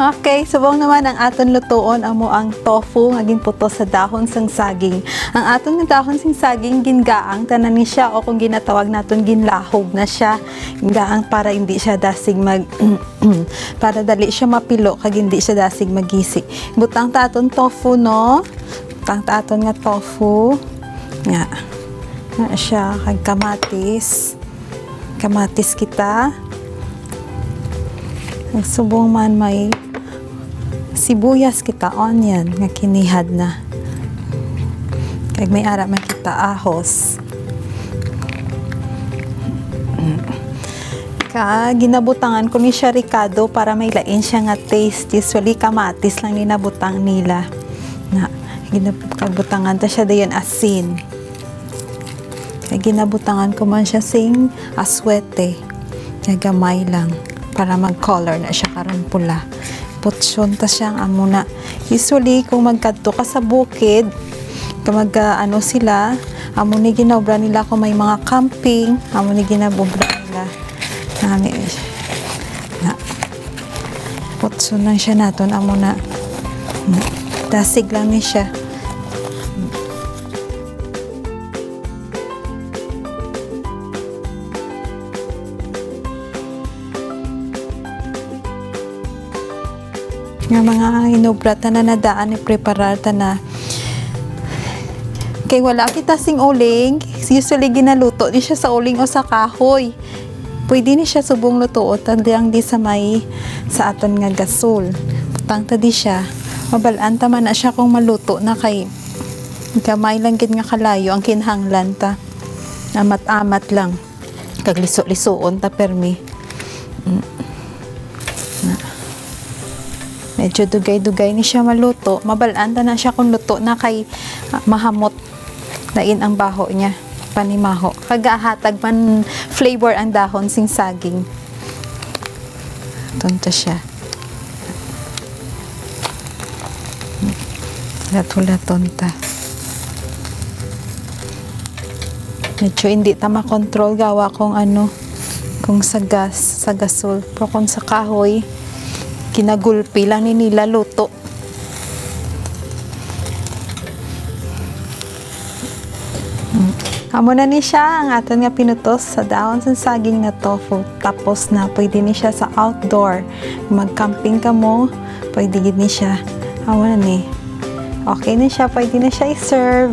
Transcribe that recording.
Okay, subong naman ang aton lutuon amo ang tofu nga ginputo sa dahon sang saging. Ang aton nga dahon sang saging gingaang tanan ni siya o kung ginatawag naton ginlahog na siya. Gingaang para hindi siya dasig para dali siya mapilo kag hindi siya dasig magisi. Butang ta aton tofu no. Butang ta aton nga tofu. Nga. Na siya kag kamatis. Kamatis kita. Ang subong man may sibuyas kita, onion nga kinihad na. Kag may ara man kita ahos. Ginabutangan ko ni siya ricado para may lain siya nga taste. Usually kamatis lang ninabutang nila. Na ginabutangan ta siya dayon asin. Ginabutangan ko man siya sing aswete. Gamay lang para mag-color na siya karon pula. Putsyon ta siyang amo na. Usually kung magkadto ka sa bukid, ano sila, amo ni ginobra nila kung may mga camping, amo ni ginabobra nila. Putsyon lang siya naton amo na. Dasig lang ni siya. Nga mga inobrata na nadaan ni preparata na kay wala kita sing uling, usually ginaluto di siya sa uling o sa kahoy. Pwede ni siya subong lutuot tandang di sa may sa aton nga gasol. Putang ta di siya. Mabalaan ta man na siya kung maluto na kay gamay lang gid nga kalayo ang kinahanglan ta. Amat-amat lang. Kag liso-lisuon ta permi. Medyo dugay-dugay ni siya maluto. Mabalaan ta na siya kung luto na kay mahamot. Lain ang baho niya. Panimaho. Kagahatag man flavor ang dahon sing saging. Tunta siya. Latula-laton ta. Medyo hindi ta makontrol gawa kung ano. Kung sa gas, sa gasol. Pero kung sa kahoy, kinagulpi lang ni nila luto. Amo na ni siya ang aton nga pinutos sa dahon sa saging na tofu. Tapos na pwede ni siya sa outdoor. Mag-camping ka mo, pwede gid ni siya. Amo na ni. Okay na siya, pwede na siya i-serve.